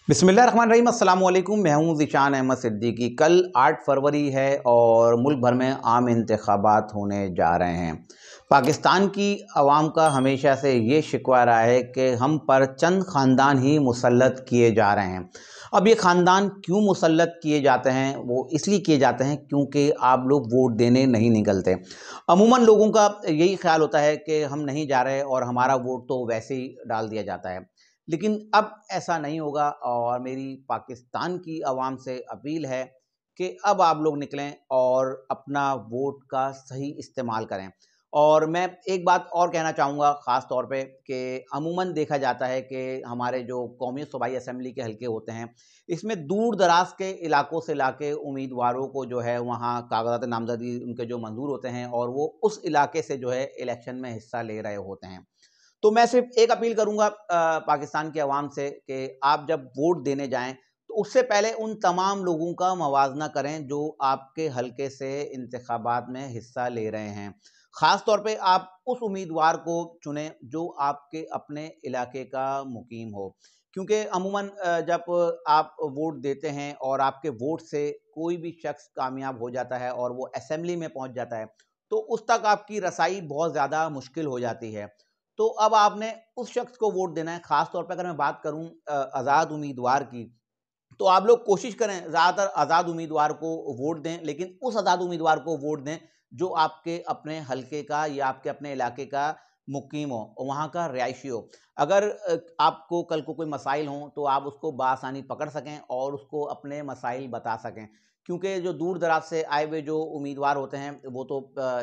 बिस्मिल्लाहिर्रहमानिर्रहीम अस्सलाम वालेकुम। मैं हूं ज़ीशान अहमद सिद्दीकी। कल 8 फरवरी है और मुल्क भर में आम इंतखाबात होने जा रहे हैं। पाकिस्तान की आवाम का हमेशा से ये शिकवा रहा है कि हम पर चंद ख़ानदान ही मुसल्लत किए जा रहे हैं। अब ये ख़ानदान क्यों मुसल्लत किए जाते हैं? वो इसलिए किए जाते हैं क्योंकि आप लोग वोट देने नहीं निकलते। अमूमन लोगों का यही ख्याल होता है कि हम नहीं जा रहे और हमारा वोट तो वैसे ही डाल दिया जाता है। लेकिन अब ऐसा नहीं होगा और मेरी पाकिस्तान की आवाम से अपील है कि अब आप लोग निकलें और अपना वोट का सही इस्तेमाल करें। और मैं एक बात और कहना चाहूँगा ख़ास तौर पे कि अमूमन देखा जाता है कि हमारे जो कौमी सूबाई असम्बली के हलके होते हैं, इसमें दूर दराज के इलाकों से लाके उम्मीदवारों को जो है वहाँ कागज़ात नामज़दगी उनके जो मंजूर होते हैं और वो उस इलाके से जो है इलेक्शन में हिस्सा ले रहे होते हैं। तो मैं सिर्फ एक अपील करूंगा पाकिस्तान की आवाम से कि आप जब वोट देने जाएं तो उससे पहले उन तमाम लोगों का मवाजना करें जो आपके हलके से इंतखाबात में हिस्सा ले रहे हैं। ख़ास तौर पे आप उस उम्मीदवार को चुनें जो आपके अपने इलाके का मुकीम हो, क्योंकि अमूमन जब आप वोट देते हैं और आपके वोट से कोई भी शख्स कामयाब हो जाता है और वो असेंबली में पहुंच जाता है तो उस तक आपकी रसाई बहुत ज़्यादा मुश्किल हो जाती है। तो अब आपने उस शख्स को वोट देना है। ख़ास तौर पे अगर मैं बात करूँ आज़ाद उम्मीदवार की, तो आप लोग कोशिश करें ज़्यादातर आज़ाद उम्मीदवार को वोट दें, लेकिन उस आज़ाद उम्मीदवार को वोट दें जो आपके अपने हलके का या आपके अपने इलाके का मुकीम हो और वहाँ का रिहायशी हो। अगर आपको कल को कोई मसाइल हों तो आप उसको बआसानी पकड़ सकें और उसको अपने मसाइल बता सकें। क्योंकि जो दूर दराज से आए हुए जो उम्मीदवार होते हैं वो तो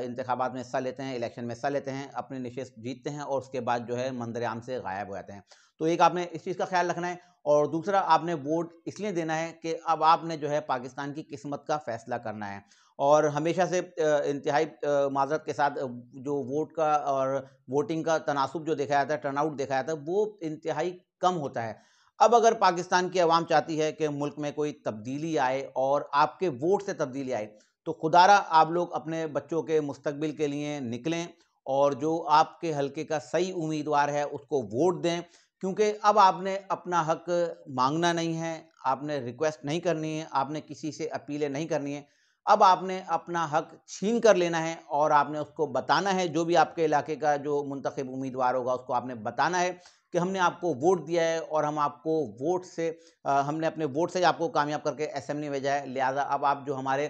इंतखाबात में हिस्सा लेते हैं, इलेक्शन में हिस्सा लेते हैं, अपनी नशिस्त जीतते हैं और उसके बाद जो है मंजर-ए-आम से गायब हो जाते हैं। तो एक आपने इस चीज़ का ख्याल रखना है और दूसरा आपने वोट इसलिए देना है कि अब आपने जो है पाकिस्तान की किस्मत का फैसला करना है। और हमेशा से इंतहाई माज़रत के साथ जो वोट का और वोटिंग का तनासुब जो देखा जाता है, टर्नआउट देखा जाता है, वो इंतहाई कम होता है। अब अगर पाकिस्तान की आवाम चाहती है कि मुल्क में कोई तब्दीली आए और आपके वोट से तब्दीली आए, तो खुदारा आप लोग अपने बच्चों के मुस्तकबिल के लिए निकलें और जो आपके हलके का सही उम्मीदवार है उसको वोट दें। क्योंकि अब आपने अपना हक मांगना नहीं है, आपने रिक्वेस्ट नहीं करनी है, आपने किसी से अपीलें नहीं करनी है। अब आपने अपना हक छीन कर लेना है और आपने उसको बताना है, जो भी आपके इलाके का जो मुंतखब उम्मीदवार होगा उसको आपने बताना है कि हमने आपको वोट दिया है और हम आपको वोट से हमने अपने वोट से आपको कामयाब करके असेंबली में भेजा है। लिहाजा अब आप जो हमारे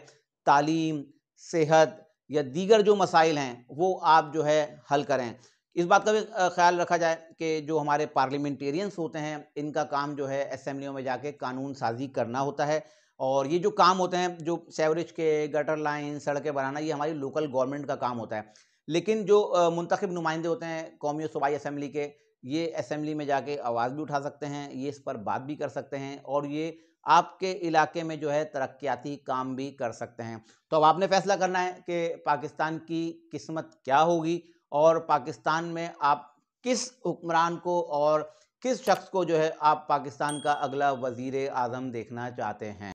तालीम, सेहत या दीगर जो मसाइल हैं वो आप जो है हल करें। इस बात का भी ख़्याल रखा जाए कि जो हमारे पार्लियामेंटेरियंस होते हैं, इनका काम जो है असेंबलियों में जाके कानून साज़ी करना होता है और ये जो काम होते हैं, जो सीवरेज के, गटर लाइन, सड़कें बनाना, ये हमारी लोकल गवर्नमेंट का काम होता है। लेकिन जो मुंतखब नुमाइंदे होते हैं कौमी और सूबाई असेंबली के, ये असेंबली में जाके आवाज़ भी उठा सकते हैं, ये इस पर बात भी कर सकते हैं और ये आपके इलाके में जो है तरक्याती काम भी कर सकते हैं। तो अब आपने फ़ैसला करना है कि पाकिस्तान की किस्मत क्या होगी और पाकिस्तान में आप किस हुक्मरान को और किस शख्स को जो है आप पाकिस्तान का अगला वज़ीर-ए-आज़म देखना चाहते हैं।